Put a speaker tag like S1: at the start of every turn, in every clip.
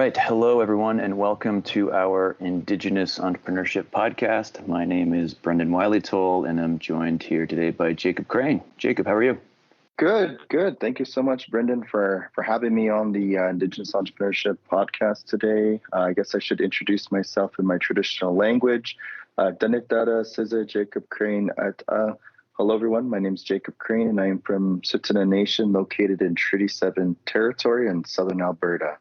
S1: right. Hello, everyone, and welcome to our Indigenous Entrepreneurship Podcast. My name is Brendan Wylie-Toal, and I'm joined here today by Jacob Crane. Jacob, how are you?
S2: Good. Thank you so much, Brendan, for having me on the Indigenous Entrepreneurship Podcast today. I guess I should introduce myself in my traditional language. Danitara Siza Jacob Crane. Hello, everyone. My name is Jacob Crane, and I am from Tsuut'ina Nation, located in Treaty 7 territory in southern Alberta.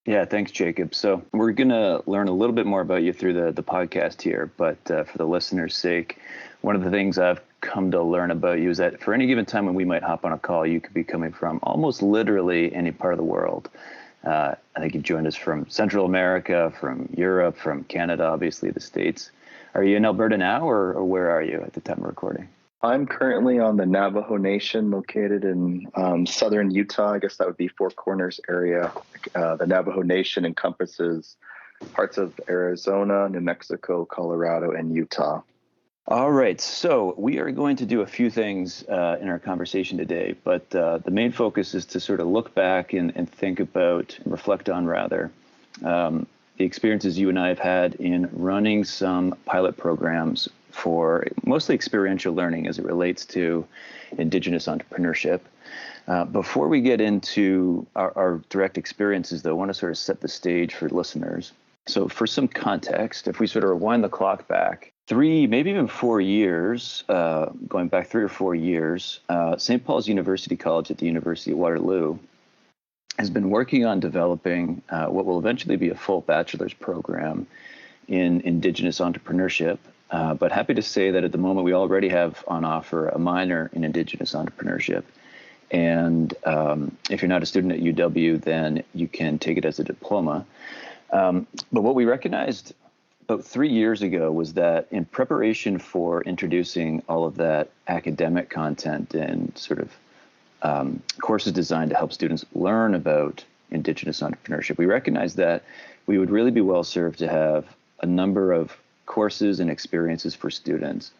S1: Yeah, thanks, Jacob. So we're going to learn a little bit more about you through the podcast here, but for the listeners' sake, one of the things I've come to learn about you is that for any given time when we might hop on a call, you could be coming from almost literally any part of the world. I think you've joined us from Central America, from Europe, from Canada, obviously the States. Are you in Alberta now, or where are you at the time of recording?
S2: I'm currently on the Navajo Nation, located in southern Utah. I guess that would be Four Corners area. The Navajo Nation encompasses parts of Arizona, New Mexico, Colorado, and Utah.
S1: All right, so we are going to do a few things in our conversation today, but the main focus is to sort of look back and think about, and reflect on rather, the experiences you and I have had in running some pilot programs for mostly experiential learning as it relates to Indigenous entrepreneurship. Before we get into our direct experiences, though, I want to sort of set the stage for listeners. So for some context, if we sort of rewind the clock back 3, maybe even 4 years, going back 3 or 4 years, St. Paul's University College at the University of Waterloo has been working on developing what will eventually be a full bachelor's program in Indigenous entrepreneurship. But happy to say that at the moment we already have on offer a minor in Indigenous entrepreneurship. And if you're not a student at UW, then you can take it as a diploma. But what we recognized about 3 years ago was that in preparation for introducing all of that academic content and sort of courses designed to help students learn about Indigenous entrepreneurship, we recognized that we would really be well served to have a number of courses and experiences for students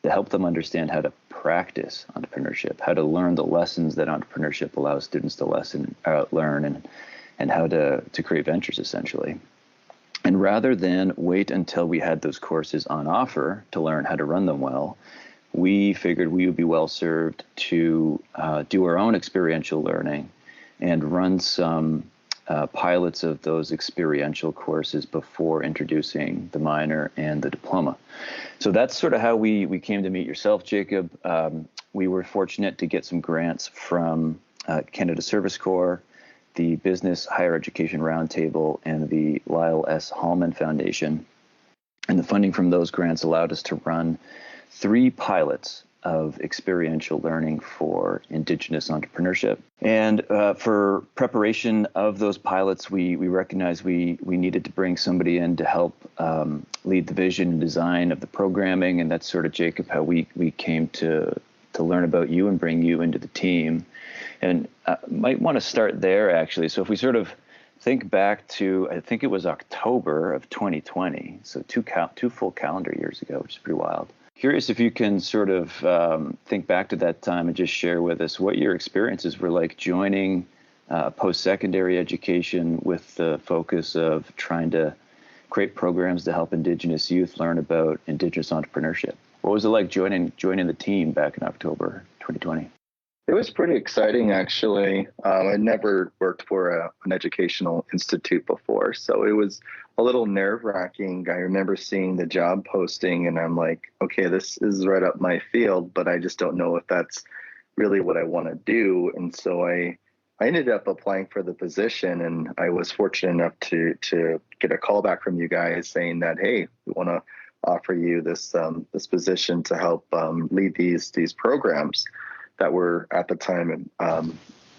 S1: to help them understand how to practice entrepreneurship, how to learn the lessons that entrepreneurship allows students to learn, and how to create ventures, essentially. And rather than wait until we had those courses on offer to learn how to run them well, we figured we would be well served to do our own experiential learning and run some pilots of those experiential courses before introducing the minor and the diploma. So that's sort of how we came to meet yourself, Jacob. We were fortunate to get some grants from Canada Service Corps, the Business Higher Education Roundtable, and the Lyle S. Hallman Foundation. And the funding from those grants allowed us to run 3 pilots of experiential learning for Indigenous entrepreneurship. And for preparation of those pilots, we recognized we needed to bring somebody in to help lead the vision and design of the programming. And that's sort of, Jacob, how we came to learn about you and bring you into the team. And might want to start there, actually. So if we sort of think back to, I think it was October of 2020, so two full calendar years ago, which is pretty wild. Curious if you can sort of think back to that time and just share with us what your experiences were like joining post-secondary education with the focus of trying to create programs to help Indigenous youth learn about Indigenous entrepreneurship. What was it like joining the team back in October 2020?
S2: It was pretty exciting, actually. I never worked for an educational institute before, so it was a little nerve-wracking. I remember seeing the job posting, and I'm like, okay, this is right up my field, but I just don't know if that's really what I want to do. And so I ended up applying for the position, and I was fortunate enough to get a call back from you guys saying that, hey, we want to offer you this position to help lead these programs that were at the time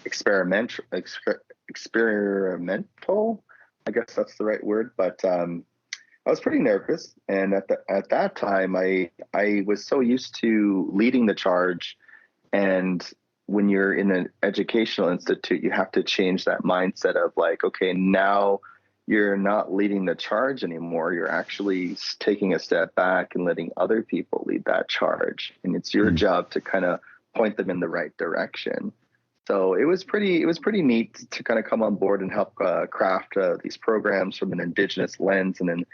S2: experimental. I guess that's the right word. But I was pretty nervous, and at that time, I was so used to leading the charge, and when you're in an educational institute, you have to change that mindset of like, okay, now you're not leading the charge anymore. You're actually taking a step back and letting other people lead that charge, and it's your job to kind of point them in the right direction. So it was pretty neat to kind of come on board and help craft these programs from an Indigenous lens and then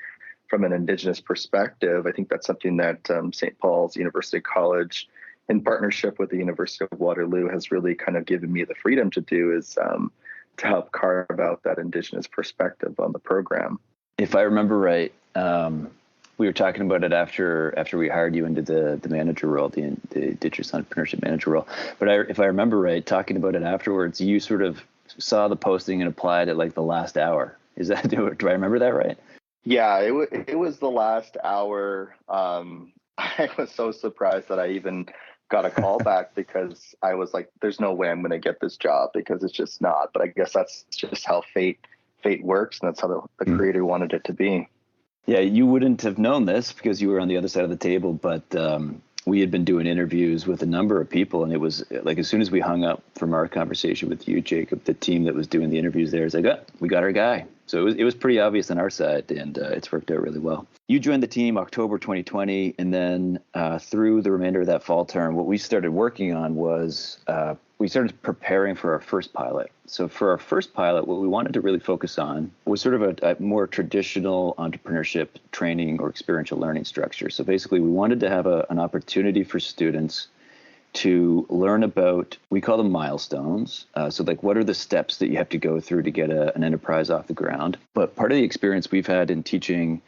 S2: from an Indigenous perspective. I think that's something that St. Paul's University College, in partnership with the University of Waterloo, has really kind of given me the freedom to do, is to help carve out that Indigenous perspective on the program.
S1: If I remember right, we were talking about it after we hired you into the manager role, the Indigenous Entrepreneurship Manager role. But if I remember right, talking about it afterwards, you sort of saw the posting and applied at like the last hour. Do I remember that right?
S2: Yeah, it was the last hour. I was so surprised that I even got a call back, because I was like, there's no way I'm going to get this job, because it's just not. But I guess that's just how fate works, and that's how the creator wanted it to be.
S1: Yeah, you wouldn't have known this because you were on the other side of the table, but we had been doing interviews with a number of people, and it was like as soon as we hung up from our conversation with you, Jacob, the team that was doing the interviews there is like, oh, we got our guy. So it was pretty obvious on our side, and it's worked out really well. You joined the team October 2020, and then through the remainder of that fall term, what we started working on was we started preparing for our first pilot. So for our first pilot, what we wanted to really focus on was sort of a more traditional entrepreneurship training or experiential learning structure. So basically, we wanted to have an opportunity for students to learn about, we call them milestones. So like, what are the steps that you have to go through to get an enterprise off the ground? But part of the experience we've had in teaching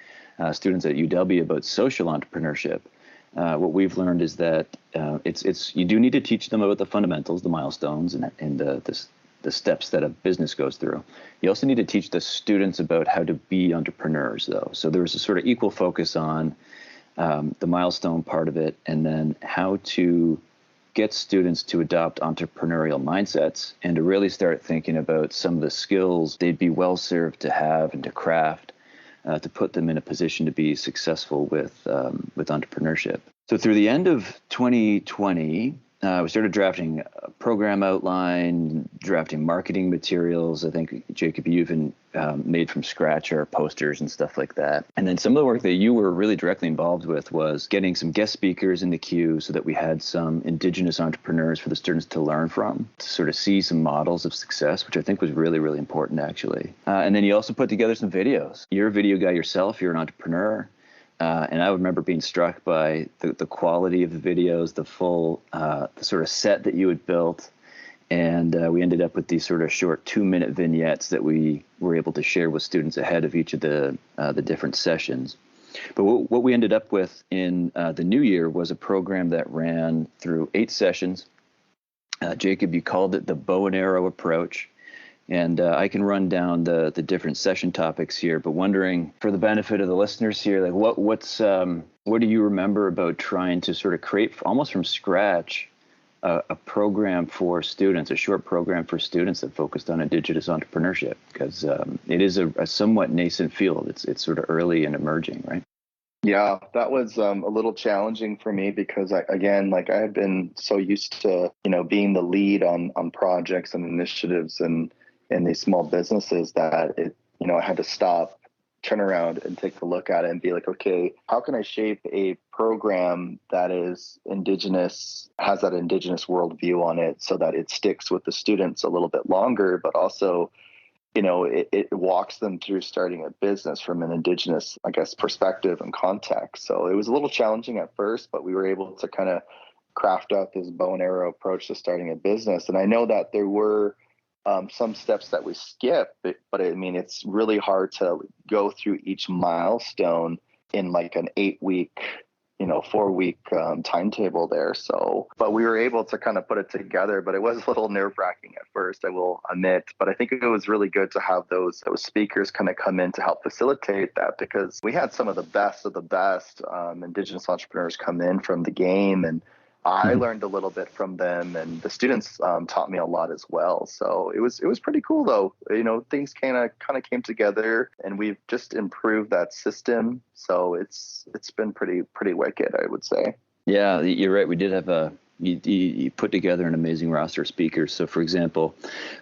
S1: students at UW about social entrepreneurship, what we've learned is that it's you do need to teach them about the fundamentals, the milestones, and the steps that a business goes through. You also need to teach the students about how to be entrepreneurs, though. So there was a sort of equal focus on the milestone part of it, and then how to get students to adopt entrepreneurial mindsets and to really start thinking about some of the skills they'd be well served to have and to craft to put them in a position to be successful with entrepreneurship. So through the end of 2020, we started drafting a program outline, drafting marketing materials. I think, Jacob, you even made from scratch our posters and stuff like that. And then some of the work that you were really directly involved with was getting some guest speakers in the queue so that we had some Indigenous entrepreneurs for the students to learn from, to sort of see some models of success, which I think was really, really important, actually. And then you also put together some videos. You're a video guy yourself. You're an entrepreneur. And I remember being struck by the quality of the videos, the full, the sort of set that you had built. And we ended up with these sort of short 2-minute vignettes that we were able to share with students ahead of each of the different sessions. But what we ended up with in the new year was a program that ran through 8 sessions. Jacob, you called it the bow and arrow approach. And I can run down the different session topics here, but wondering, for the benefit of the listeners here, like what do you remember about trying to sort of create almost from scratch a program for students, a short program for students that focused on Indigenous entrepreneurship? Because it is a somewhat nascent field. It's sort of early and emerging, right?
S2: Yeah, that was a little challenging for me, because I had been so used to, being the lead on projects and initiatives and these small businesses that I had to stop, turn around and take a look at it and be like, okay, how can I shape a program that is Indigenous, has that Indigenous worldview on it, so that it sticks with the students a little bit longer, but also, it walks them through starting a business from an Indigenous, I guess, perspective and context. So it was a little challenging at first, but we were able to kind of craft out this bow and arrow approach to starting a business. And I know that there were some steps that we skipped, but I mean, it's really hard to go through each milestone in like an 8-week, 4-week timetable there. So, but we were able to kind of put it together, but it was a little nerve-wracking at first, I will admit. But I think it was really good to have those speakers kind of come in to help facilitate that, because we had some of the best Indigenous entrepreneurs come in from the game, and I learned a little bit from them, and the students taught me a lot as well. So it was pretty cool, though. Things kind of came together, and we've just improved that system. So it's been pretty wicked, I would say.
S1: Yeah, you're right. We did have You put together an amazing roster of speakers. So, for example,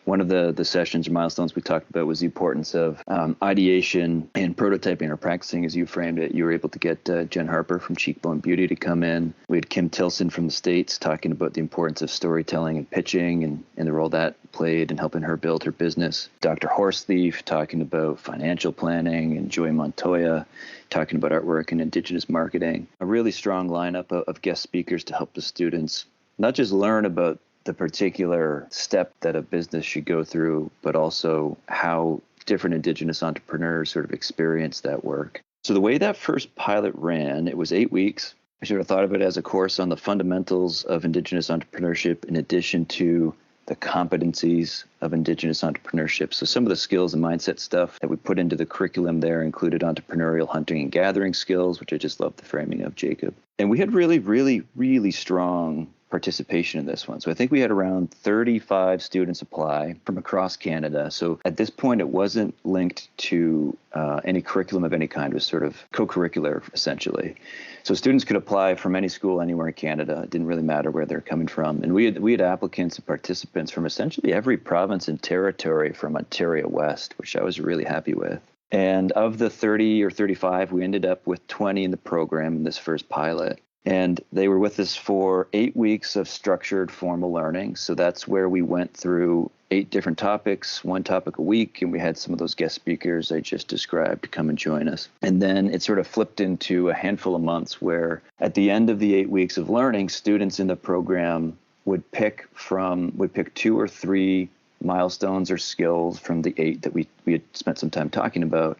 S1: one of the sessions or milestones we talked about was the importance of ideation and prototyping or practicing, as you framed it. You were able to get Jen Harper from Cheekbone Beauty to come in. We had Kim Tilson from the States talking about the importance of storytelling and pitching and the role that played in helping her build her business. Dr. Horsethief talking about financial planning, and Joy Montoya talking about artwork and Indigenous marketing. A really strong lineup of guest speakers to help the students not just learn about the particular step that a business should go through, but also how different Indigenous entrepreneurs sort of experience that work. So the way that first pilot ran, it was 8 weeks. I sort of thought of it as a course on the fundamentals of Indigenous entrepreneurship in addition to the competencies of Indigenous entrepreneurship. So some of the skills and mindset stuff that we put into the curriculum there included entrepreneurial hunting and gathering skills, which I just love the framing of, Jacob. And we had really strong participation in this one. So I think we had around 35 students apply from across Canada. So at this point, it wasn't linked to any curriculum of any kind. It was sort of co-curricular, essentially. So students could apply from any school anywhere in Canada. It didn't really matter where they're coming from. And we had applicants and participants from essentially every province and territory from Ontario West, which I was really happy with. And of the 30 or 35, we ended up with 20 in the program in this first pilot. And they were with us for 8 weeks of structured formal learning. So that's where we went through 8 different topics, 1 topic a week, and we had some of those guest speakers I just described to come and join us. And then it sort of flipped into a handful of months where at the end of the 8 weeks of learning, students in the program would pick 2 or 3 milestones or skills from the 8 that we had spent some time talking about,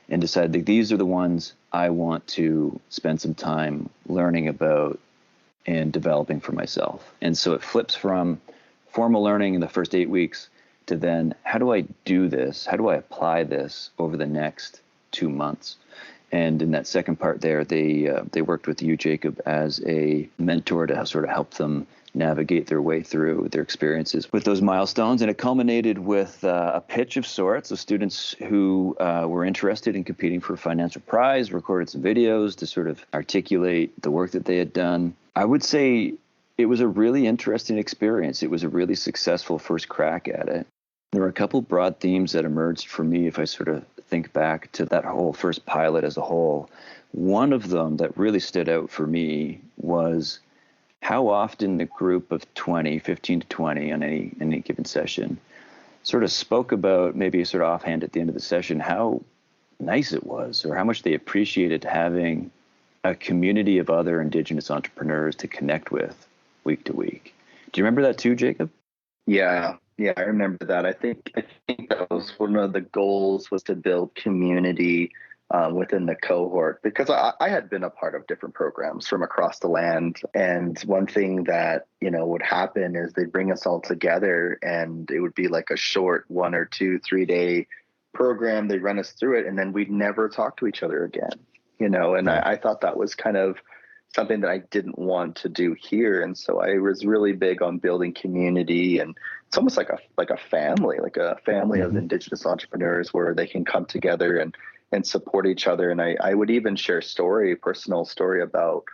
S1: and decide that these are the ones I want to spend some time learning about and developing for myself. And so it flips from formal learning in the first 8 weeks to then, how do I do this? How do I apply this over the next 2 months? And in that second part there, they worked with you, Jacob, as a mentor to sort of help them navigate their way through their experiences with those milestones. And it culminated with a pitch of sorts. So students who were interested in competing for a financial prize recorded some videos to sort of articulate the work that they had done. I would say it was a really interesting experience. It was a really successful first crack at it. There were a couple broad themes that emerged for me if I sort of think back to that whole first pilot as a whole. One of them that really stood out for me was how often the group of 15 to 20 on any given session sort of spoke about, maybe sort of offhand at the end of the session, how nice it was or how much they appreciated having a community of other Indigenous entrepreneurs to connect with week to week. Do you remember that too, Jacob?
S2: Yeah, I remember that. I think that was one of the goals, was to build community within the cohort, because I had been a part of different programs from across the land. And one thing that, would happen is they'd bring us all together, and it would be like a short 1 or 2, 3 day program. They'd run us through it, and then we'd never talk to each other again, and I thought that was kind of something that I didn't want to do here. And so I was really big on building community, and it's almost like a family, of Indigenous entrepreneurs where they can come together and support each other. And I would even share personal story about,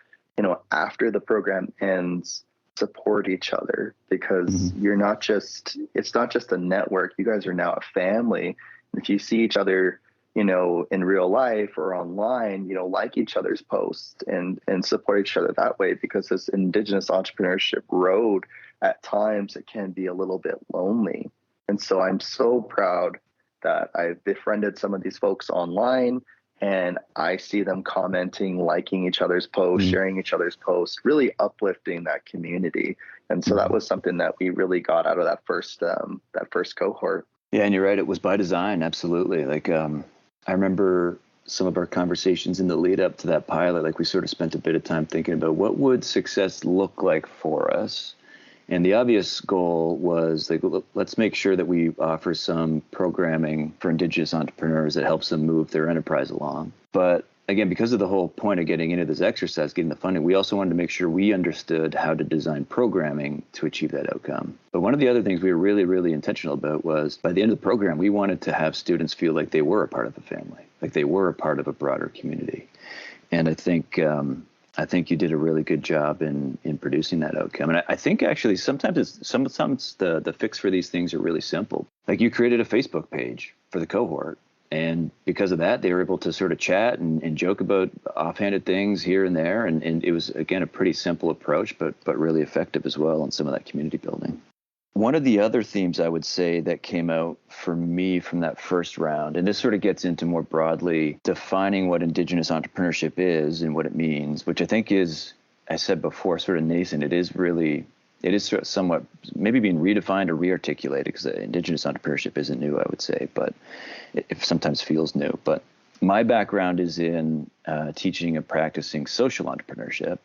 S2: after the program ends, support each other, because it's not just a network. You guys are now a family. And if you see each other, in real life or online, like each other's posts and support each other that way, because this Indigenous entrepreneurship road, at times it can be a little bit lonely. And so I'm so proud that I've befriended some of these folks online, and I see them commenting, liking each other's posts, sharing each other's posts, really uplifting that community. And so that was something that we really got out of that first cohort.
S1: Yeah, and you're right. It was by design. Absolutely. I remember some of our conversations in the lead up to that pilot, we sort of spent a bit of time thinking about what would success look like for us. And the obvious goal was let's make sure that we offer some programming for Indigenous entrepreneurs that helps them move their enterprise along. But again, because of the whole point of getting into this exercise, getting the funding, we also wanted to make sure we understood how to design programming to achieve that outcome. But one of the other things we were really, really intentional about was, by the end of the program, we wanted to have students feel like they were a part of a family, like they were a part of a broader community. And I think I think you did a really good job in producing that outcome. And I think actually sometimes the fix for these things are really simple. Like you created a Facebook page for the cohort. And because of that, they were able to sort of chat and joke about offhanded things here and there. And it was, again, a pretty simple approach, but really effective as well in some of that community building. One of the other themes I would say that came out for me from that first round, and this sort of gets into more broadly defining what Indigenous entrepreneurship is and what it means, which I think is, I said before, sort of nascent. It is sort of somewhat maybe being redefined or rearticulated, because Indigenous entrepreneurship isn't new, I would say, but it sometimes feels new. But my background is in teaching and practicing social entrepreneurship.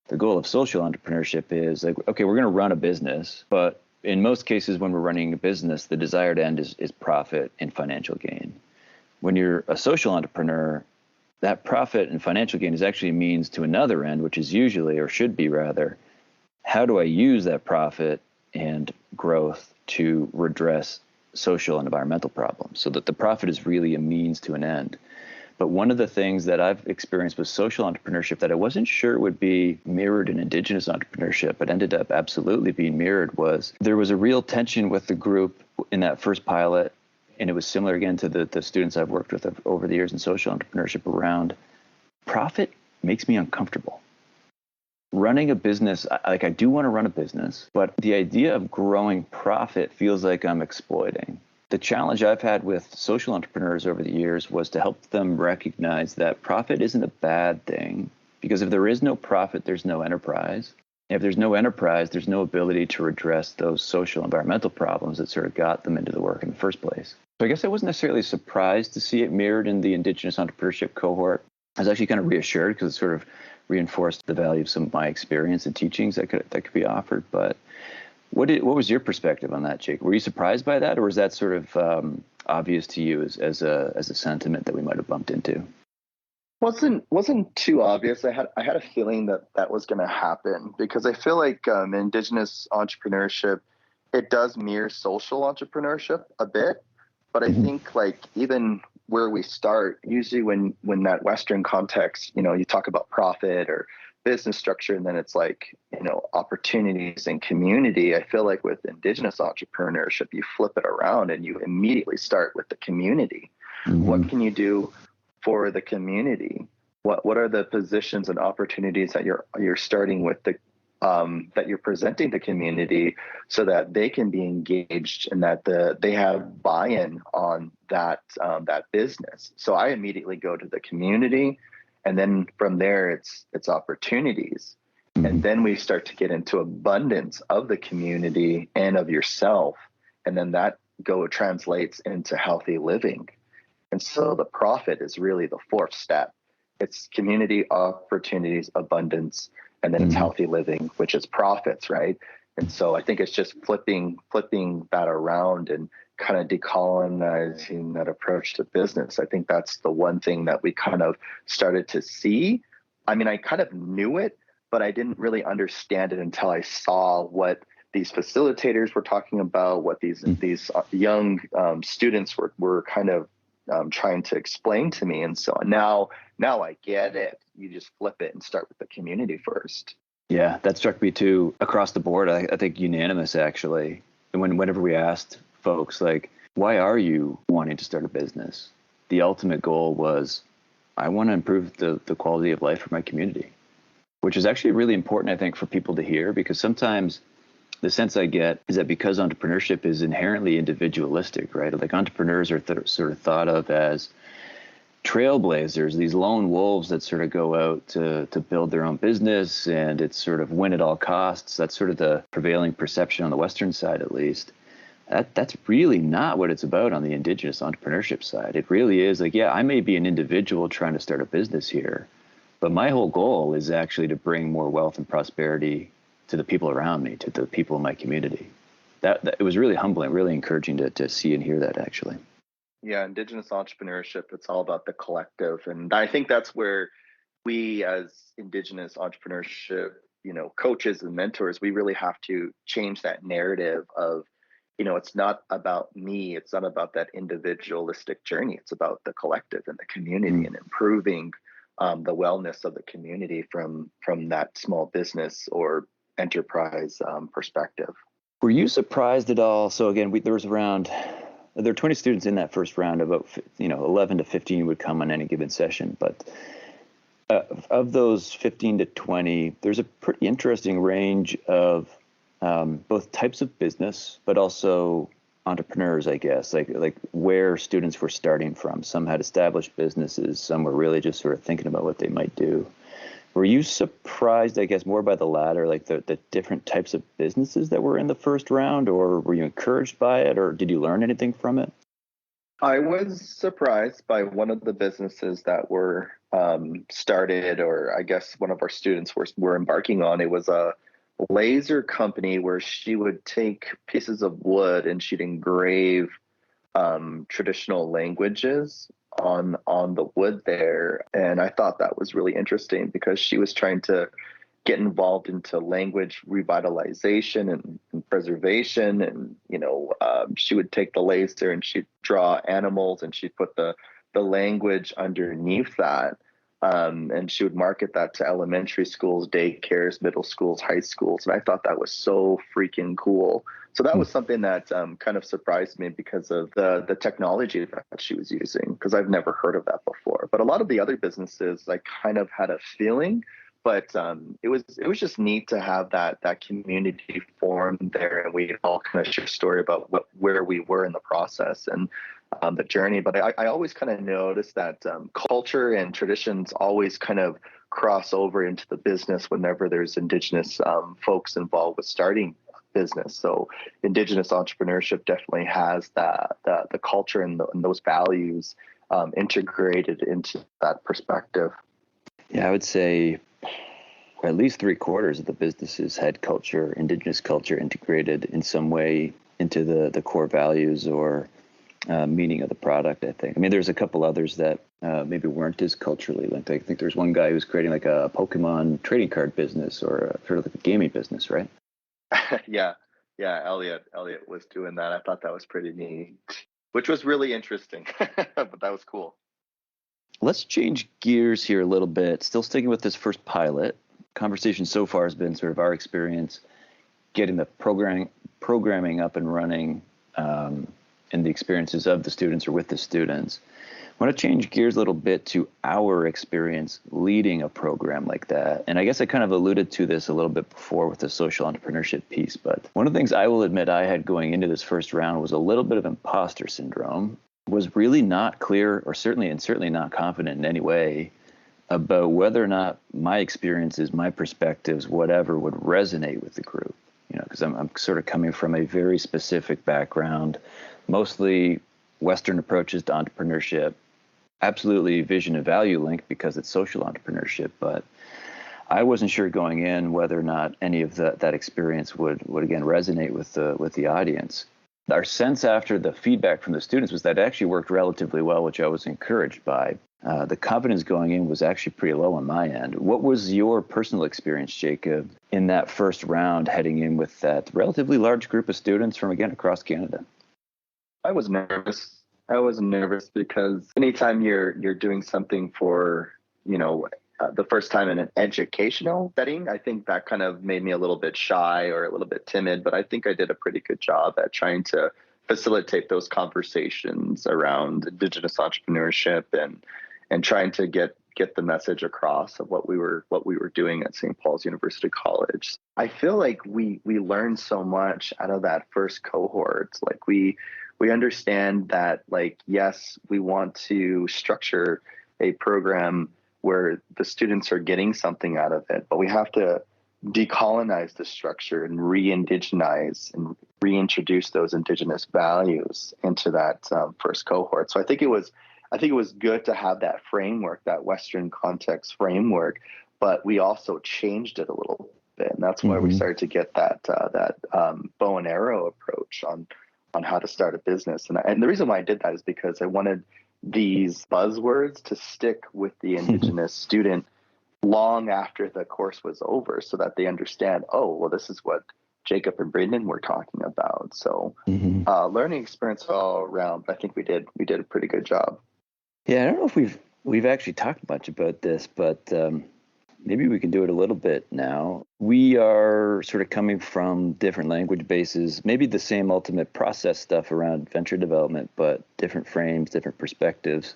S1: The goal of social entrepreneurship is like, okay, we're going to run a business, but in most cases, when we're running a business, the desired end is profit and financial gain. When you're a social entrepreneur, that profit and financial gain is actually a means to another end, which is usually, or should be rather, how do I use that profit and growth to redress social and environmental problems? So that the profit is really a means to an end. But one of the things that I've experienced with social entrepreneurship that I wasn't sure would be mirrored in Indigenous entrepreneurship, but ended up absolutely being mirrored, was there was a real tension with the group in that first pilot. And it was similar again to the students I've worked with over the years in social entrepreneurship around profit makes me uncomfortable. Running a business, I do want to run a business, but the idea of growing profit feels like I'm exploiting. The challenge I've had with social entrepreneurs over the years was to help them recognize that profit isn't a bad thing, because if there is no profit, there's no enterprise. And if there's no enterprise, there's no ability to redress those social environmental problems that sort of got them into the work in the first place. So I guess I wasn't necessarily surprised to see it mirrored in the Indigenous entrepreneurship cohort. I was actually kind of reassured because it sort of reinforced the value of some of my experience and teachings that could be offered. But what was your perspective on that, Jake? Were you surprised by that, or was that sort of obvious to you as a sentiment that we might have bumped into?
S2: Wasn't too obvious. I had a feeling that was going to happen, because I feel like Indigenous entrepreneurship, it does mirror social entrepreneurship a bit, but I think like even where we start, usually when that Western context, you talk about profit or business structure, and then it's like, opportunities and community. I feel like with Indigenous entrepreneurship, you flip it around and you immediately start with the community. Mm-hmm. What can you do for the community? What are the positions and opportunities that you're starting with that you're presenting the community, so that they can be engaged and that they have buy-in on that business. So I immediately go to the community, and then from there it's opportunities. Mm-hmm. And then we start to get into abundance of the community and of yourself. And then that translates into healthy living. And so the profit is really the fourth step. It's community, opportunities, abundance, and then it's healthy living, which is profits, right? And so I think it's just flipping that around and kind of decolonizing that approach to business. I think that's the one thing that we kind of started to see. I mean, I kind of knew it, but I didn't really understand it until I saw what these facilitators were talking about, what these young students were kind of trying to explain to me. And so now I get it. You just flip it and start with the community first.
S1: Yeah, that struck me too across the board. I think unanimous, actually. And whenever we asked folks, like, why are you wanting to start a business? The ultimate goal was, I want to improve the quality of life for my community, which is actually really important, I think, for people to hear, because sometimes the sense I get is that because entrepreneurship is inherently individualistic, right? Like entrepreneurs are sort of thought of as trailblazers, these lone wolves that sort of go out to build their own business, and it's sort of win at all costs. That's sort of the prevailing perception on the Western side, at least. That's really not what it's about on the Indigenous entrepreneurship side. It really is like, yeah, I may be an individual trying to start a business here, but my whole goal is actually to bring more wealth and prosperity to the people around me, to the people in my community. That it was really humbling, really encouraging to see and hear that, actually.
S2: Yeah, Indigenous entrepreneurship, it's all about the collective. And I think that's where we as Indigenous entrepreneurship, coaches and mentors, we really have to change that narrative of, it's not about me. It's not about that individualistic journey. It's about the collective and the community and improving the wellness of the community from that small business or enterprise perspective.
S1: Were you surprised at all? So again, there were 20 students in that first round. About 11 to 15 would come on any given session, but of those 15 to 20, there's a pretty interesting range of both types of business, but also entrepreneurs, I guess, like where students were starting from. Some had established businesses, some were really just sort of thinking about what they might do. Were you surprised, I guess, more by the latter, like the different types of businesses that were in the first round, or were you encouraged by it, or did you learn anything from it?
S2: I was surprised by one of the businesses that were started, or I guess one of our students were embarking on. It was a laser company where she would take pieces of wood and she'd engrave traditional languages on the wood there. And I thought that was really interesting because she was trying to get involved into language revitalization and preservation. And, she would take the laser and she'd draw animals and she'd put the language underneath that. And she would market that to elementary schools, daycares, middle schools, high schools. And I thought that was so freaking cool. So that was something that kind of surprised me because of the technology that she was using, because I've never heard of that before. But a lot of the other businesses, I kind of had a feeling, but it was just neat to have that community form there, and we all kind of share a story about where we were in the process and the journey. But I always kind of noticed that culture and traditions always kind of cross over into the business whenever there's Indigenous folks involved with starting business. So Indigenous entrepreneurship definitely has the culture and those values integrated into that perspective.
S1: Yeah, I would say at least 3/4 of the businesses had Indigenous culture integrated in some way into the core values or meaning of the product, I think. I mean, there's a couple others that maybe weren't as culturally linked. I think there's one guy who's creating like a Pokemon trading card business or sort of like a gaming business, right?
S2: Yeah, Elliot was doing that. I thought that was pretty neat, which was really interesting, but that was cool.
S1: Let's change gears here a little bit. Still sticking with this first pilot. Conversation so far has been sort of our experience getting the programming up and running and the experiences of the students or with the students. I want to change gears a little bit to our experience leading a program like that. And I guess I kind of alluded to this a little bit before with the social entrepreneurship piece, but one of the things I will admit I had going into this first round was a little bit of imposter syndrome. Was really not clear or certainly not confident in any way about whether or not my experiences, my perspectives, whatever would resonate with the group. Because I'm sort of coming from a very specific background, mostly Western approaches to entrepreneurship, absolutely vision and value linked because it's social entrepreneurship. But I wasn't sure going in whether or not any of that experience would again resonate with the audience. Our sense after the feedback from the students was that it actually worked relatively well, which I was encouraged by. The confidence going in was actually pretty low on my end. What was your personal experience, Jacob, in that first round heading in with that relatively large group of students from, again, across Canada?
S2: I was nervous. Because anytime you're doing something for, the first time in an educational setting, I think that kind of made me a little bit shy or a little bit timid, but I think I did a pretty good job at trying to facilitate those conversations around Indigenous entrepreneurship and trying to get the message across of what we were doing at St. Paul's University College. I feel like we learned so much out of that first cohort. Like we understand that, like, yes, we want to structure a program where the students are getting something out of it, but we have to decolonize the structure and re-indigenize and reintroduce those Indigenous values into that first cohort. So I think it was good to have that framework, that Western context framework, but we also changed it a little bit, and that's why we started to get that bow and arrow approach on how to start a business. And the reason why I did that is because I wanted these buzzwords to stick with the Indigenous student long after the course was over, so that they understand, oh, well, this is what Jacob and Brendan were talking about. So learning experience all around, I think we did a pretty good job.
S1: Yeah, I don't know if we've We've actually talked much about this, but maybe we can do it a little bit now. We are sort of coming from different language bases, maybe the same ultimate process stuff around venture development, but different frames, different perspectives.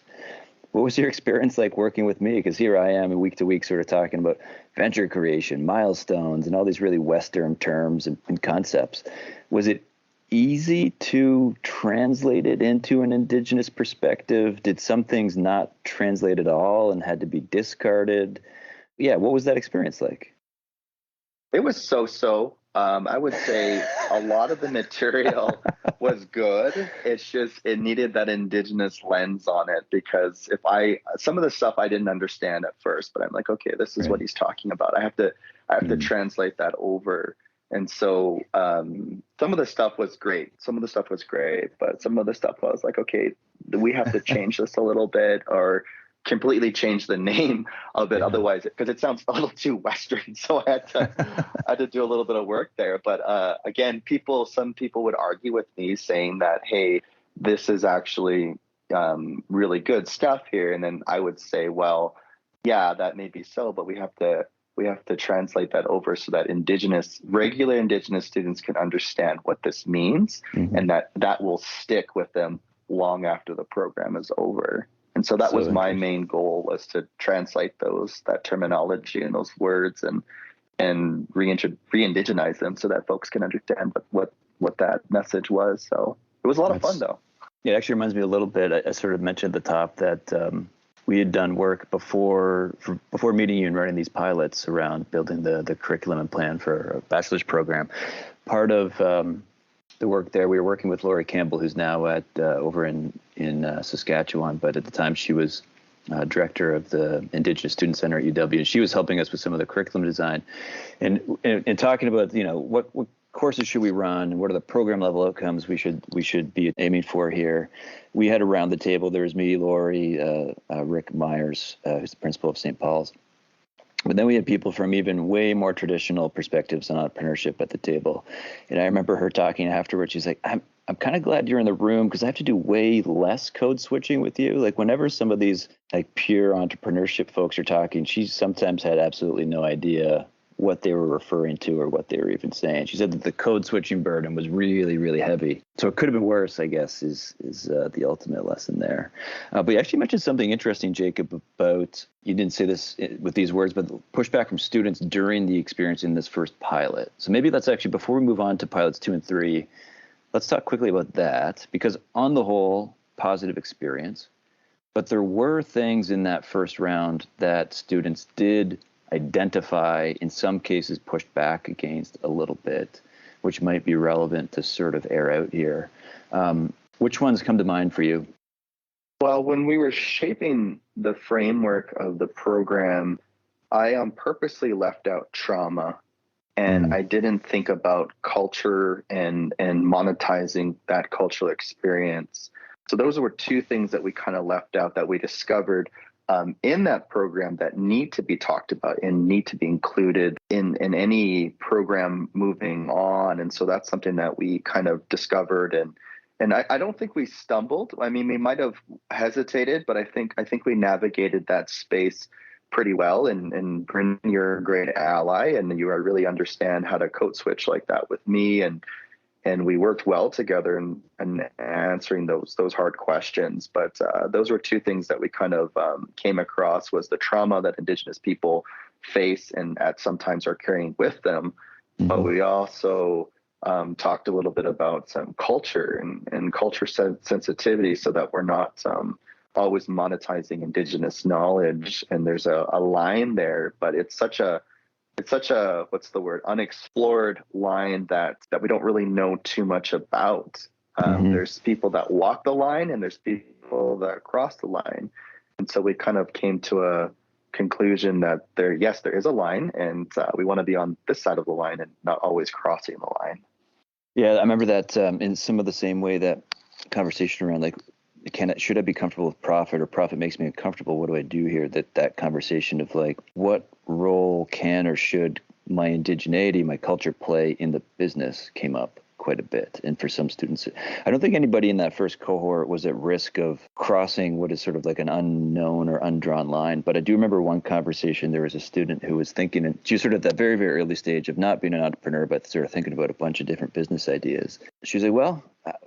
S1: What was your experience like working with me? Because here I am week to week sort of talking about venture creation, milestones, and all these really Western terms and concepts. Was it easy to translate it into an Indigenous perspective? Did some things not translate at all and had to be discarded? Yeah, what was that experience like?
S2: It was so. I would say a lot of the material was good. It's just it needed that Indigenous lens on it, because some of the stuff I didn't understand at first, but I'm like, okay, this is what he's talking about. I have to translate that over. And so some of the stuff was great. But some of the stuff I was like, okay, we have to change this a little bit, or completely change the name of it. Otherwise, because it sounds a little too Western. So I had to do a little bit of work there. But again, some people would argue with me saying that, hey, this is actually really good stuff here. And then I would say, well, yeah, that may be so, but we have to translate that over so that regular Indigenous students can understand what this means, and that will stick with them long after the program is over. And so that was my main goal, was to translate that terminology and those words and re-indigenize them so that folks can understand what that message was. So it was a lot of fun, though.
S1: It actually reminds me a little bit. I sort of mentioned at the top that we had done work before meeting you and running these pilots around building the curriculum and plan for a bachelor's program. Part of the work there, we were working with Lori Campbell, who's now over in Saskatchewan, but at the time she was director of the Indigenous Student Center at UW, and she was helping us with some of the curriculum design, and talking about what courses should we run, and what are the program level outcomes we should be aiming for here. We had around the table, there was me, Lori, Rick Myers, who's the principal of St. Paul's. But then we had people from even way more traditional perspectives on entrepreneurship at the table. And I remember her talking afterwards. She's like, I'm kind of glad you're in the room, because I have to do way less code switching with you. Like, whenever some of these like pure entrepreneurship folks are talking, she sometimes had absolutely no idea what they were referring to or what they were even saying. She said that the code switching burden was really, really heavy. So it could have been worse, I guess, is the ultimate lesson there. But you actually mentioned something interesting, Jacob, about, you didn't say this with these words, but pushback from students during the experience in this first pilot. So maybe let's actually, before we move on to pilots 2 and 3, let's talk quickly about that, because on the whole, positive experience. But there were things in that first round that students did identify, in some cases pushed back against a little bit, which might be relevant to sort of air out here. Which ones come to mind for you?
S2: Well, when we were shaping the framework of the program, I purposely left out trauma, and I didn't think about culture and monetizing that cultural experience. So those were two things that we kind of left out, that we discovered in that program, that need to be talked about and need to be included in any program moving on. And so that's something that we kind of discovered. And I don't think we stumbled. I mean, we might have hesitated, but I think we navigated that space pretty well. And Bryn, you're a great ally, and you really understand how to code switch like that with me. And we worked well together in answering those hard questions. But those were two things that we kind of came across, was the trauma that Indigenous people face and at sometimes are carrying with them. But we also talked a little bit about some culture and culture sensitivity, so that we're not always monetizing Indigenous knowledge. And there's a line there, but it's such a what's the word, unexplored line that we don't really know too much about. There's people that walk the line, and there's people that cross the line. And so we kind of came to a conclusion that there is a line, and we want to be on this side of the line and not always crossing the line.
S1: Yeah, I remember that in some of the same way, that conversation around like, should I be comfortable with profit, or profit makes me uncomfortable? What do I do here? That conversation of like, what role can or should my indigeneity, my culture play in the business came up quite a bit. And for some students, I don't think anybody in that first cohort was at risk of crossing what is sort of like an unknown or undrawn line. But I do remember one conversation, there was a student who was thinking, and she was sort of at that very, very early stage of not being an entrepreneur, but sort of thinking about a bunch of different business ideas. She was like, well,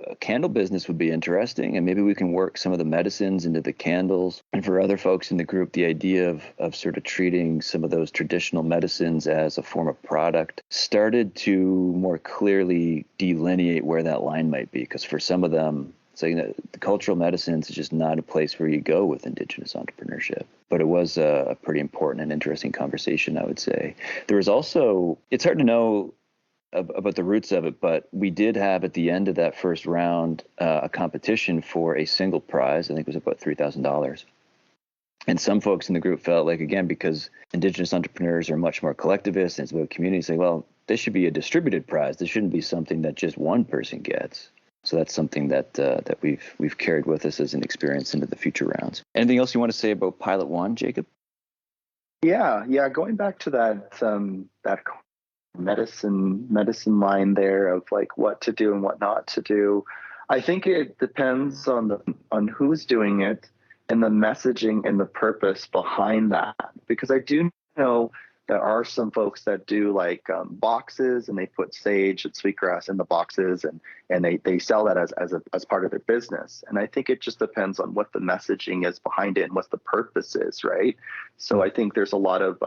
S1: a candle business would be interesting, and maybe we can work some of the medicines into the candles. And for other folks in the group, the idea of sort of treating some of those traditional medicines as a form of product started to more clearly delineate where that line might be. Because for some of them, saying that the cultural medicines is just not a place where you go with Indigenous entrepreneurship. But it was a pretty important and interesting conversation, I would say. There was also, it's hard to know about the roots of it, but we did have at the end of that first round a competition for a single prize. I think it was about $3,000. And some folks in the group felt like, again, because Indigenous entrepreneurs are much more collectivist and it's about community, say, well, this should be a distributed prize. This shouldn't be something that just one person gets. So that's something that that we've carried with us as an experience into the future rounds. Anything else you want to say about Pilot 1, Jacob?
S2: Yeah. Going back to that medicine line there of like what to do and what not to do. I think it depends on who's doing it and the messaging and the purpose behind that. Because I do know there are some folks that do like boxes, and they put sage and sweetgrass in the boxes, and they sell that as part of their business. And I think it just depends on what the messaging is behind it and what the purpose is, right? So I think there's a lot of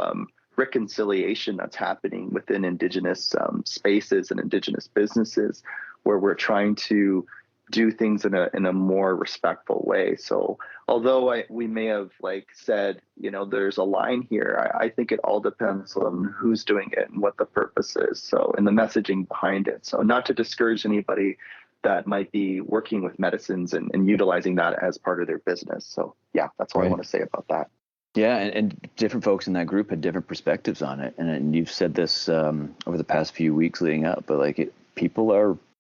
S2: reconciliation that's happening within Indigenous spaces and Indigenous businesses, where we're trying to do things in a more respectful way. So although we may have like said, there's a line here, I think it all depends on who's doing it and what the purpose is. So, and the messaging behind it. So not to discourage anybody that might be working with medicines and utilizing that as part of their business. So yeah, that's all I want to say about that.
S1: Yeah, and different folks in that group had different perspectives on it. And you've said this over the past few weeks leading up, but like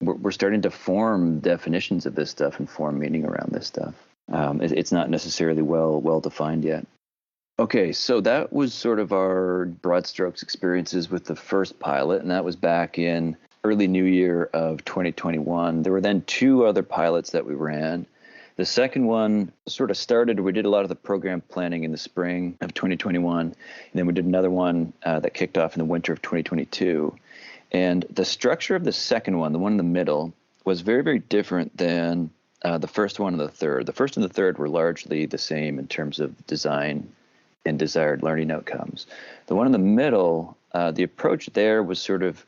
S1: we're starting to form definitions of this stuff and form meaning around this stuff. It's not necessarily well defined yet. Okay, so that was sort of our broad strokes experiences with the first pilot, and that was back in early New Year of 2021. There were then two other pilots that we ran. The second one sort of started, we did a lot of the program planning in the spring of 2021, and then we did another one that kicked off in the winter of 2022. And the structure of the second one, the one in the middle, was very, very different than the first one and the third. The first and the third were largely the same in terms of design and desired learning outcomes. The one in the middle, the approach there was sort of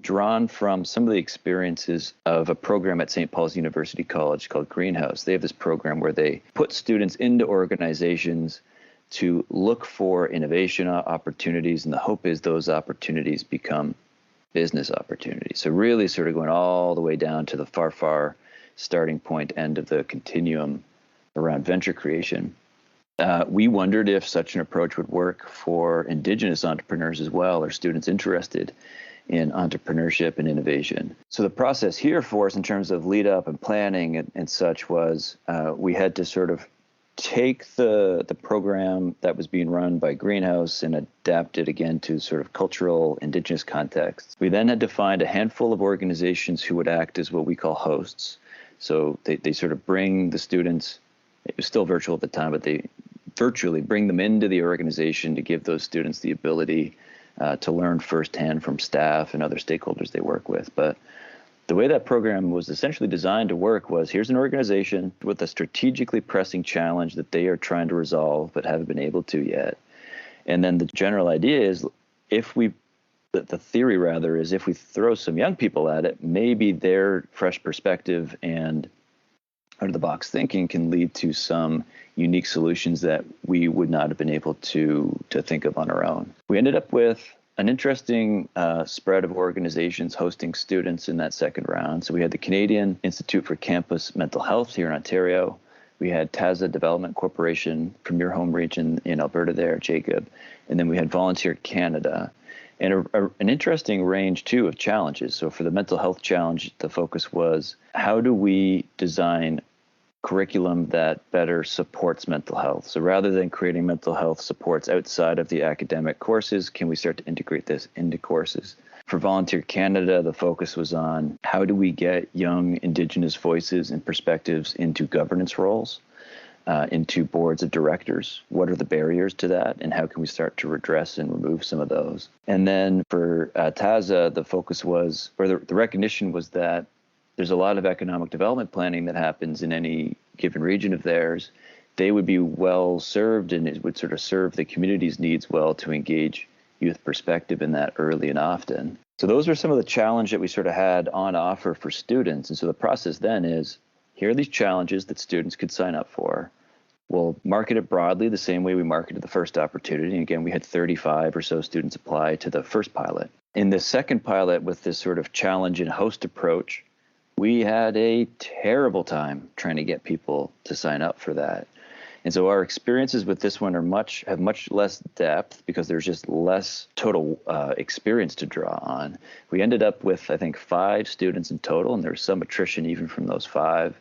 S1: drawn from some of the experiences of a program at St. Paul's University College called Greenhouse. They have this program where they put students into organizations to look for innovation opportunities, and the hope is those opportunities become business opportunities. So really sort of going all the way down to the far starting point end of the continuum around venture creation. We wondered if such an approach would work for Indigenous entrepreneurs as well, or students interested in entrepreneurship and innovation. So the process here for us in terms of lead up and planning and such was we had to sort of take the program that was being run by Greenhouse and adapt it again to sort of cultural Indigenous contexts. We then had to find a handful of organizations who would act as what we call hosts. So they sort of bring the students, it was still virtual at the time, but they virtually bring them into the organization to give those students the ability to learn firsthand from staff and other stakeholders they work with. But the way that program was essentially designed to work was, here's an organization with a strategically pressing challenge that they are trying to resolve but haven't been able to yet. And then the general idea is, the theory rather is, if we throw some young people at it, maybe their fresh perspective and out-of-the-box thinking can lead to some unique solutions that we would not have been able to think of on our own. We ended up with an interesting spread of organizations hosting students in that second round. So we had the Canadian Institute for Campus Mental Health here in Ontario. We had TAZA Development Corporation from your home region in Alberta there, Jacob. And then we had Volunteer Canada. And an interesting range, too, of challenges. So for the mental health challenge, the focus was, how do we design curriculum that better supports mental health? So rather than creating mental health supports outside of the academic courses, can we start to integrate this into courses? For Volunteer Canada, the focus was on how do we get young Indigenous voices and perspectives into governance roles, into boards of directors. What are the barriers to that, and how can we start to redress and remove some of those? And then for TAZA, the focus was, or the recognition was that there's a lot of economic development planning that happens in any given region of theirs. They would be well served, and it would sort of serve the community's needs well to engage youth perspective in that early and often. So those are some of the challenge that we sort of had on offer for students. And so the process then is, here are these challenges that students could sign up for. We'll market it broadly the same way we marketed the first opportunity. And again, we had 35 or so students apply to the first pilot. In the second pilot, with this sort of challenge and host approach, we had a terrible time trying to get people to sign up for that. And so our experiences with this one have much less depth because there's just less total experience to draw on. We ended up with, I think, 5 students in total, and there's some attrition even from those 5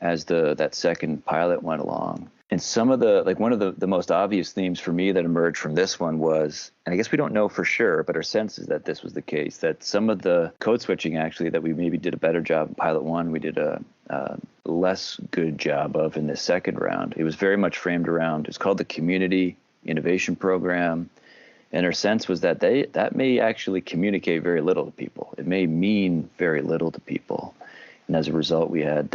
S1: as that second pilot went along. And some of one of the most obvious themes for me that emerged from this one was, and I guess we don't know for sure, but our sense is that this was the case, that some of the code switching actually that we maybe did a better job in pilot 1, we did a less good job of in this second round. It was very much framed around, it's called the Community Innovation Program. And our sense was that that may actually communicate very little to people. It may mean very little to people. And as a result, we had,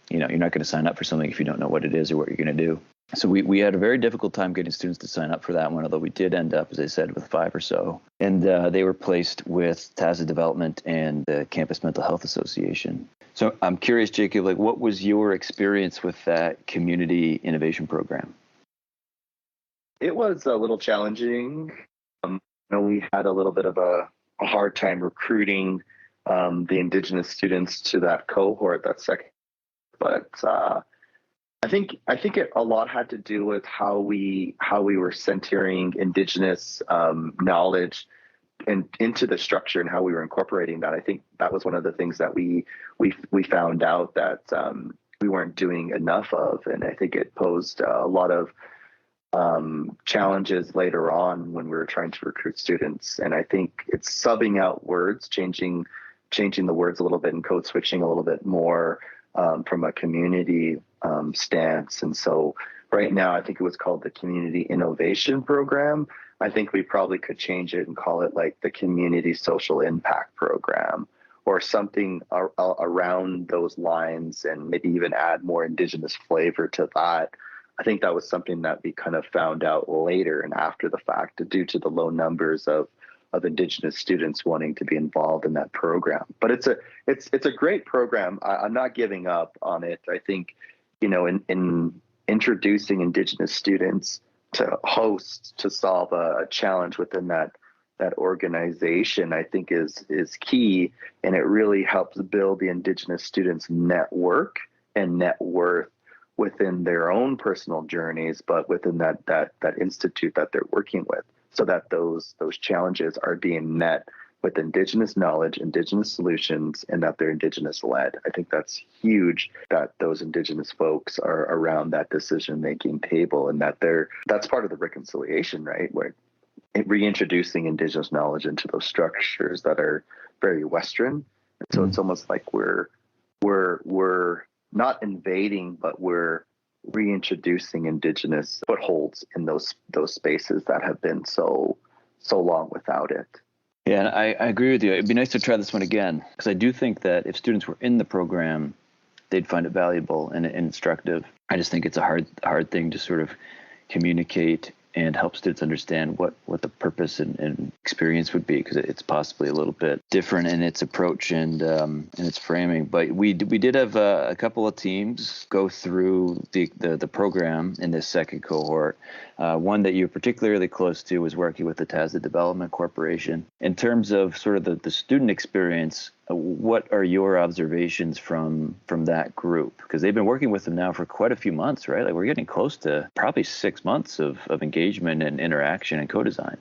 S1: you're not going to sign up for something if you don't know what it is or what you're going to do. So we had a very difficult time getting students to sign up for that one, although we did end up, as I said, with 5 or so. And they were placed with TAZA Development and the Campus Mental Health Association. So I'm curious, Jacob, what was your experience with that community innovation program?
S2: It was a little challenging. We had a little bit of a hard time recruiting the Indigenous students to that cohort, that second. But I think a lot had to do with how we were centering Indigenous knowledge and into the structure and how we were incorporating that. I think that was one of the things that we found out that we weren't doing enough of, and I think it posed a lot of challenges later on when we were trying to recruit students. And I think it's subbing out words, changing the words a little bit, and code switching a little bit more from a community stance. And so right now, I think it was called the Community Innovation Program. I think we probably could change it and call it like the Community Social Impact Program or something around those lines, and maybe even add more Indigenous flavor to that. I think that was something that we kind of found out later and after the fact, due to the low numbers of Indigenous students wanting to be involved in that program. But it's a great program. I'm not giving up on it. I think, in introducing Indigenous students to host, to solve a challenge within that organization, I think is key, and it really helps build the Indigenous students' network and net worth within their own personal journeys, but within that institute that they're working with, so that those challenges are being met with Indigenous knowledge, Indigenous solutions, and that they're Indigenous led. I think that's huge that those Indigenous folks are around that decision-making table, and that's part of the reconciliation, right? Where reintroducing Indigenous knowledge into those structures that are very Western. And so it's almost like we're not invading, but we're reintroducing Indigenous footholds in those spaces that have been so long without it.
S1: Yeah, and I agree with you. It'd be nice to try this one again, because I do think that if students were in the program, they'd find it valuable and instructive. I just think it's a hard thing to sort of communicate and help students understand what the purpose and experience would be, because it's possibly a little bit different in its approach and its framing. But we did have a couple of teams go through the program in this second cohort. One that you're particularly close to was working with the TAZA Development Corporation. In terms of sort of the student experience, what are your observations from that group? Because they've been working with them now for quite a few months, right? Like we're getting close to probably 6 months of engagement and interaction and co-design.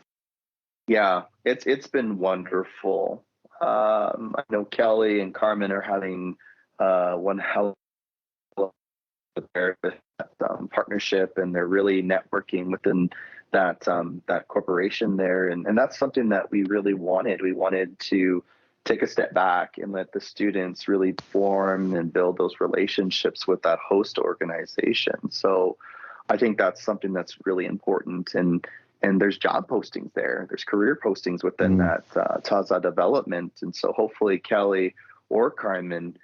S2: Yeah, it's been wonderful. I know Kelly and Carmen are having one hell of a partnership, and they're really networking within that corporation there, and that's something that we really wanted. We wanted to take a step back and let the students really form and build those relationships with that host organization. So I think that's something that's really important. And there's job postings there. There's career postings within that Taza development. And so hopefully Kelly or Carmen,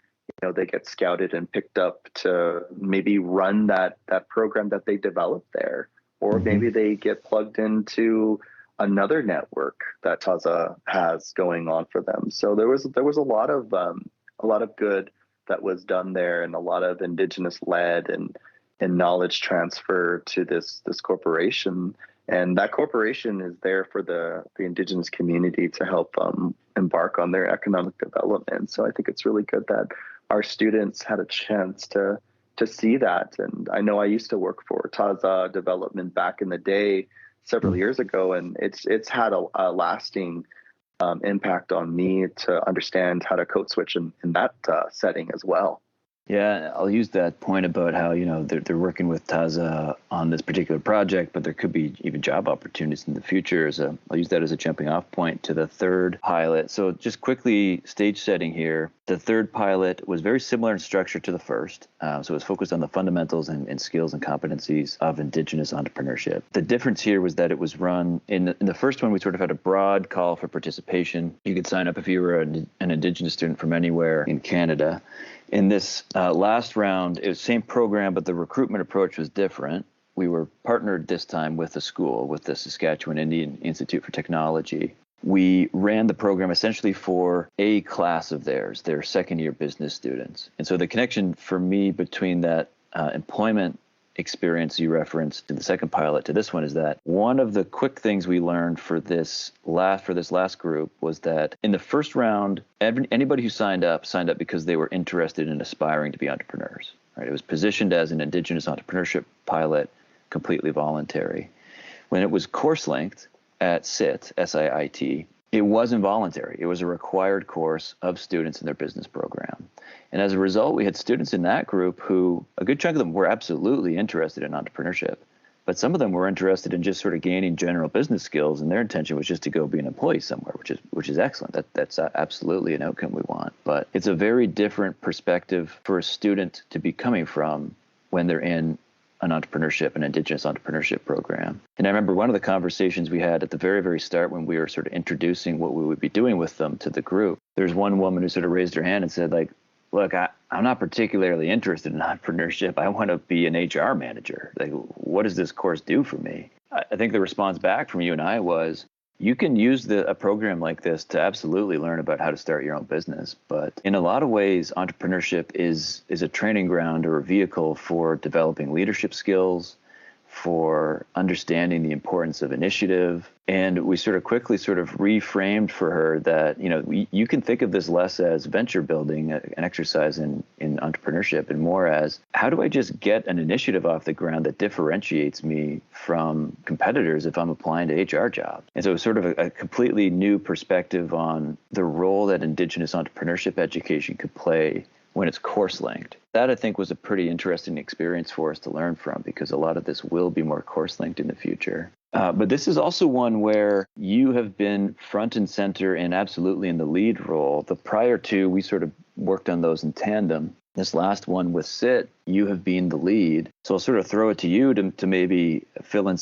S2: they get scouted and picked up to maybe run that program that they developed there, or maybe they get plugged into another network that Taza has going on for them. So there was a lot of good that was done there, and a lot of Indigenous led and knowledge transfer to this corporation. And that corporation is there for the Indigenous community to help embark on their economic development. So I think it's really good that our students had a chance to see that. And I know I used to work for Taza Development back in the day, several years ago, and it's had a lasting impact on me to understand how to code switch in that setting as well.
S1: Yeah, I'll use that point about how, they're working with Taza on this particular project, but there could be even job opportunities in the future. I'll use that as a jumping off point to the third pilot. So just quickly, stage setting here. The third pilot was very similar in structure to the first. So it was focused on the fundamentals and skills and competencies of Indigenous entrepreneurship. The difference here was that it was run in the first one. We sort of had a broad call for participation. You could sign up if you were an Indigenous student from anywhere in Canada. In this last round, it was the same program, but the recruitment approach was different. We were partnered this time with a school, with the Saskatchewan Indian Institute for Technology. We ran the program essentially for a class of theirs, their second-year business students. And so the connection for me between that employment experience you referenced in the second pilot to this one is that one of the quick things we learned for this last group was that in the first round, anybody who signed up because they were interested in aspiring to be entrepreneurs. Right? It was positioned as an Indigenous Entrepreneurship pilot, completely voluntary. When it was course length at SIT, SIIT, it wasn't voluntary. It was a required course of students in their business program. And as a result, we had students in that group who, a good chunk of them were absolutely interested in entrepreneurship, but some of them were interested in just sort of gaining general business skills, and their intention was just to go be an employee somewhere, which is excellent. That's absolutely an outcome we want. But it's a very different perspective for a student to be coming from when they're in an Indigenous entrepreneurship program. And I remember one of the conversations we had at the very, very start when we were sort of introducing what we would be doing with them to the group. There's one woman who sort of raised her hand and said, look, I'm not particularly interested in entrepreneurship. I want to be an HR manager. What does this course do for me? I think the response back from you and I was, you can use a program like this to absolutely learn about how to start your own business. But in a lot of ways, entrepreneurship is a training ground or a vehicle for developing leadership skills, for understanding the importance of initiative. And we sort of quickly sort of reframed for her that, you can think of this less as venture building, an exercise in entrepreneurship, and more as, how do I just get an initiative off the ground that differentiates me from competitors if I'm applying to HR jobs? And so it was sort of a completely new perspective on the role that Indigenous entrepreneurship education could play when it's course linked. That, I think, was a pretty interesting experience for us to learn from, because a lot of this will be more course linked in the future. But this is also one where you have been front and center and absolutely in the lead role. The prior two, we sort of worked on those in tandem. This last one with SIT, you have been the lead. So I'll sort of throw it to you to maybe fill in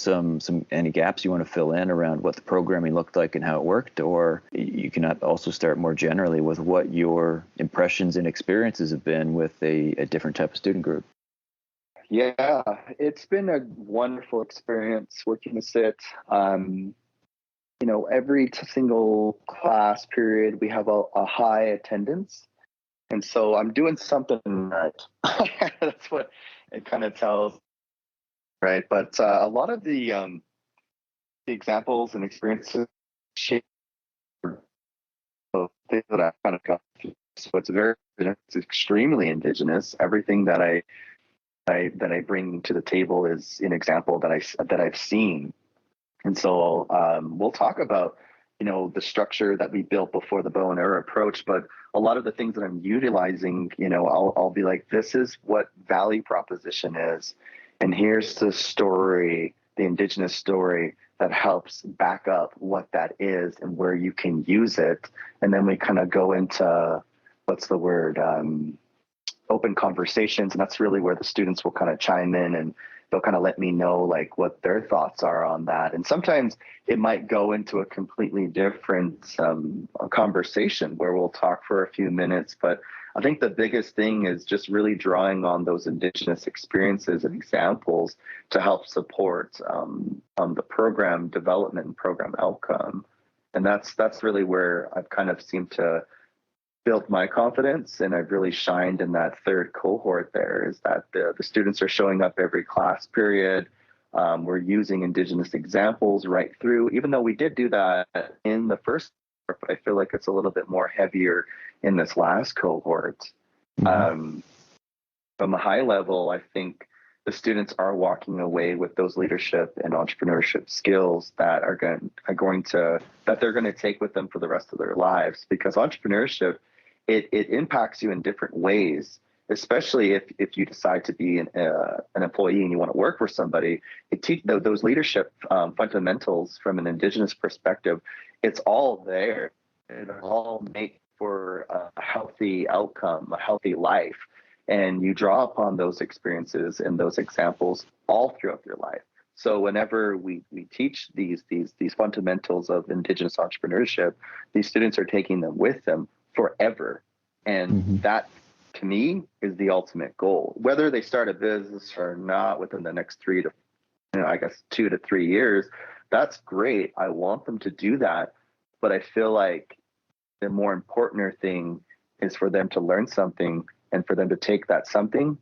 S1: any gaps you want to fill in around what the programming looked like and how it worked, or you can also start more generally with what your impressions and experiences have been with a different type of student group.
S2: Yeah, it's been a wonderful experience working with SIT. Every single class period, we have a high attendance. And so I'm doing something right. That's what it kind of tells, right? But a lot of the examples and experiences shape of things that I've kind of got. So it's extremely Indigenous. Everything that I bring to the table is an example that I've seen. And so we'll talk about the structure that we built before the bow and arrow approach, but a lot of the things that I'm utilizing, I'll be like, this is what value proposition is, and here's the story the Indigenous story that helps back up what that is and where you can use it. And then we kind of go into, what's the word, open conversations. And that's really where the students will kind of chime in, and they'll kind of let me know like what their thoughts are on that. And sometimes it might go into a completely different conversation where we'll talk for a few minutes. But I think the biggest thing is just really drawing on those Indigenous experiences and examples to help support the program development and program outcome. And that's really where I've kind of seemed to build my confidence, and I've really shined in that third cohort there, is that the students are showing up every class period. We're using Indigenous examples right through, even though we did do that in the first cohort, but I feel like it's a little bit more heavier in this last cohort. From a high level, I think the students are walking away with those leadership and entrepreneurship skills that they're going to take with them for the rest of their lives, because entrepreneurship, it impacts you in different ways, especially if you decide to be an employee and you want to work for somebody. It teaches those leadership fundamentals from an Indigenous perspective. It's all there. It all makes for a healthy outcome, a healthy life. And you draw upon those experiences and those examples all throughout your life. So whenever we teach these fundamentals of Indigenous entrepreneurship, these students are taking them with them forever. And that, to me, is the ultimate goal. Whether they start a business or not within the next 2 to 3 years, that's great. I want them to do that. But I feel like the more important thing is for them to learn something, and for them to take that something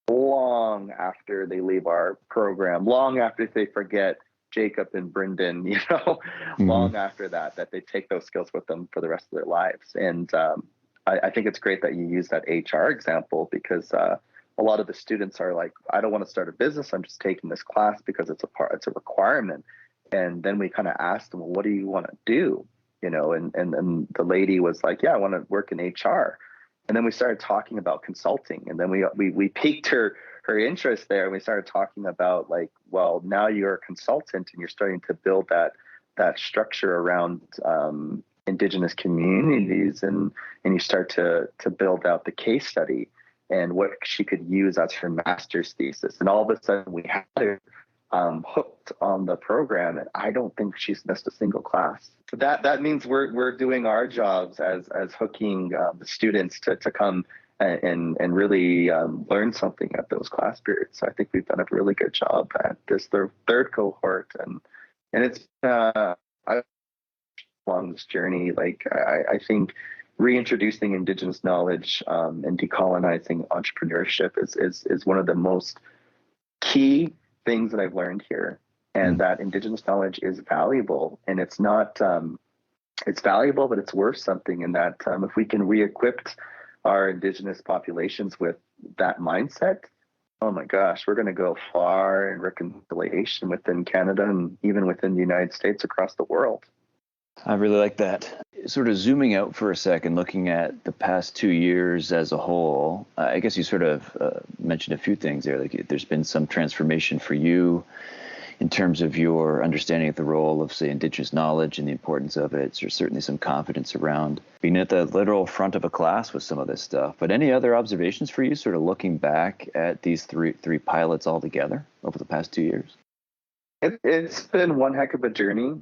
S2: long after they leave our program, long after they forget Jacob and Brendan, long after that they take those skills with them for the rest of their lives. And I think it's great that you use that HR example, because a lot of the students are like, I don't want to start a business. I'm just taking this class because it's a requirement. And then we kind of asked them, well, what do you want to do? And then the lady was like, yeah, I want to work in HR. And then we started talking about consulting, and then we piqued her interest there. And we started talking about like, well, now you're a consultant and you're starting to build that structure around Indigenous communities, and you start to build out the case study and what she could use as her master's thesis. And all of a sudden we had her hooked on the program, and I don't think she's missed a single class. That means we're doing our jobs as hooking the students to come and really learn something at those class periods. So I think we've done a really good job at this third cohort, and it's along this journey. Like I think reintroducing Indigenous knowledge and decolonizing entrepreneurship is one of the most key things that I've learned here, and that Indigenous knowledge is valuable, and it's not, it's valuable, but it's worth something. And that if we can re-equip our Indigenous populations with that mindset, oh my gosh, we're going to go far in reconciliation within Canada and even within the United States, across the world.
S1: I really like that. Sort of zooming out for a second, looking at the past 2 years as a whole, I guess you sort of mentioned a few things there. Like there's been some transformation for you in terms of your understanding of the role of, say, Indigenous knowledge and the importance of it. There's certainly some confidence around being at the literal front of a class with some of this stuff. But any other observations for you, sort of looking back at these three pilots all together over the past 2 years?
S2: It's been one heck of a journey.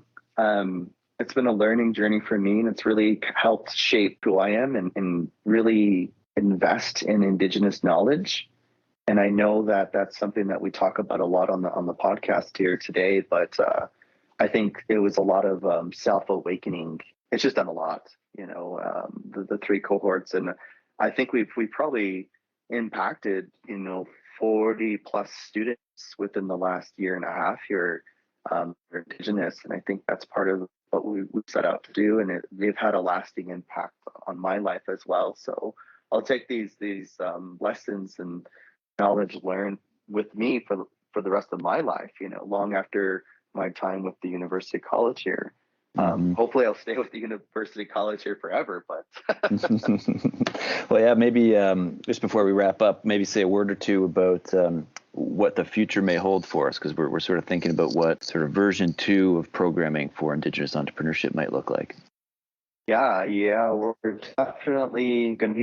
S2: It's been a learning journey for me, and it's really helped shape who I am and really invest in Indigenous knowledge. And I know that that's something that we talk about a lot on the podcast here today, but I think it was a lot of self-awakening. It's just done a lot, the three cohorts. And I think we've probably impacted, 40 plus students within the last year and a half here, Indigenous. And I think that's part of what we set out to do, and they've had a lasting impact on my life as well. So I'll take these lessons and knowledge learned with me for the rest of my life, long after my time with the University College here. Hopefully I'll stay with the University College here forever, but
S1: well, yeah, maybe just before we wrap up, maybe say a word or two about what the future may hold for us, because we're sort of thinking about what sort of version 2 of programming for Indigenous entrepreneurship might look like.
S2: Yeah, we're definitely going to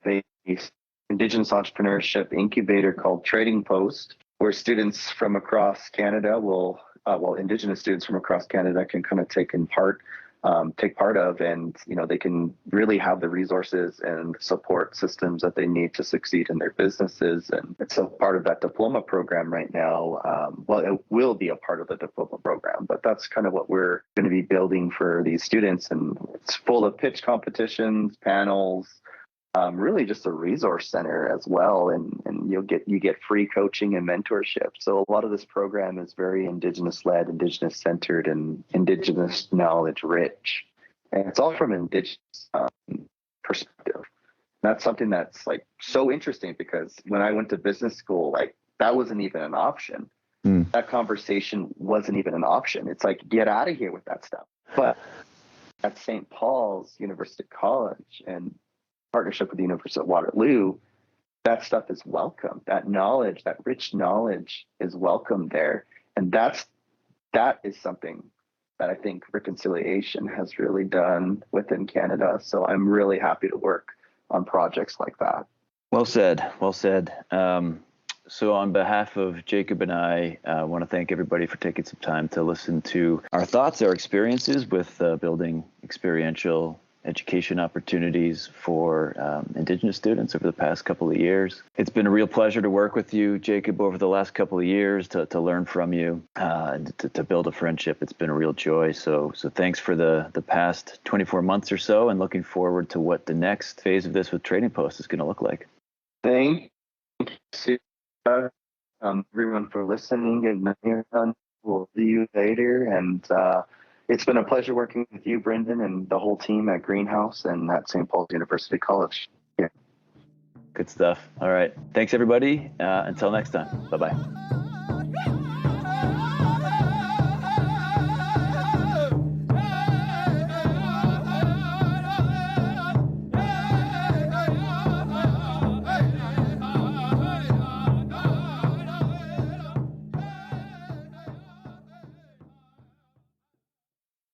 S2: be a Indigenous Entrepreneurship incubator called Trading Post, where students from across Canada will, Indigenous students from across Canada can kind of take part of, and they can really have the resources and support systems that they need to succeed in their businesses. And it's a part of that diploma program right now. It will be a part of the diploma program, but that's kind of what we're going to be building for these students. And it's full of pitch competitions, panels, really just a resource center as well, and you get free coaching and mentorship. So a lot of this program is very Indigenous led, Indigenous centered, and Indigenous knowledge rich, and it's all from Indigenous perspective. That's something that's like so interesting, because when I went to business school, like that wasn't even an option. That conversation wasn't even an option. It's like, get out of here with that stuff. But at St. Paul's University College and partnership with the University of Waterloo, that stuff is welcome. That knowledge, that rich knowledge, is welcome there. And that is something that I think Reconciliation has really done within Canada. So I'm really happy to work on projects like that.
S1: Well said. So on behalf of Jacob and I want to thank everybody for taking some time to listen to our thoughts, our experiences with building experiential education opportunities for Indigenous students over the past couple of years. It's been a real pleasure to work with you, Jacob, over the last couple of years, to learn from you, and to build a friendship. It's been a real joy. So thanks for the past 24 months or so, and looking forward to what the next phase of this with Trading Post is going to look like.
S2: Thank you, everyone, for listening, and we'll see you later. And it's been a pleasure working with you, Brendan, and the whole team at Greenhouse and at St. Paul's University College. Yeah.
S1: Good stuff. All right. Thanks, everybody. Until next time. Bye-bye.